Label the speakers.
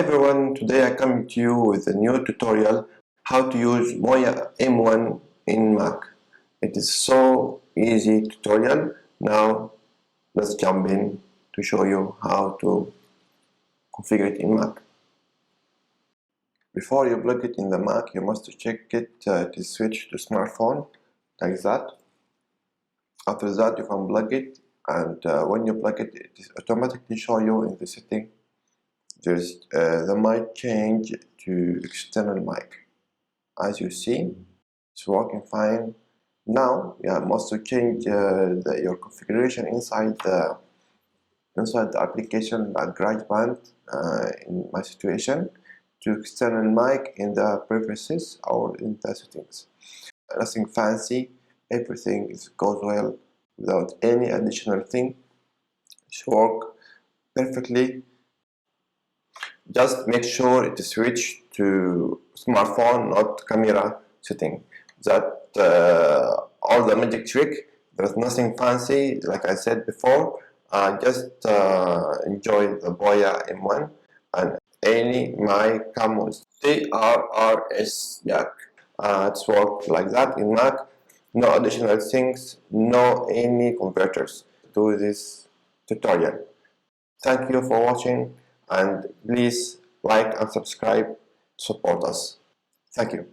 Speaker 1: everyone, today I come to you with a new tutorial how to use Boya M1 in Mac. It is so easy tutorial. Now let's jump in to show you how to configure it in Mac. Before you plug it in the Mac, you must check it to switch to smartphone like that. After that you can plug it, and when you plug it, it is automatically show you in the setting. There's the mic change to external mic. As you see, it's working fine. Now you must change your configuration inside the application like GarageBand in my situation to external mic in the preferences or in the settings. Nothing fancy, everything goes well without any additional thing. It works perfectly. Just make sure it is switched to smartphone, not camera setting. That all the magic trick. There's nothing fancy, like I said before. Just enjoy the Boya M1 and any mic come with TRRS jack. It's worked like that in Mac. No additional things, no any converters to this tutorial. Thank you for watching, and please like and subscribe to support us. Thank you.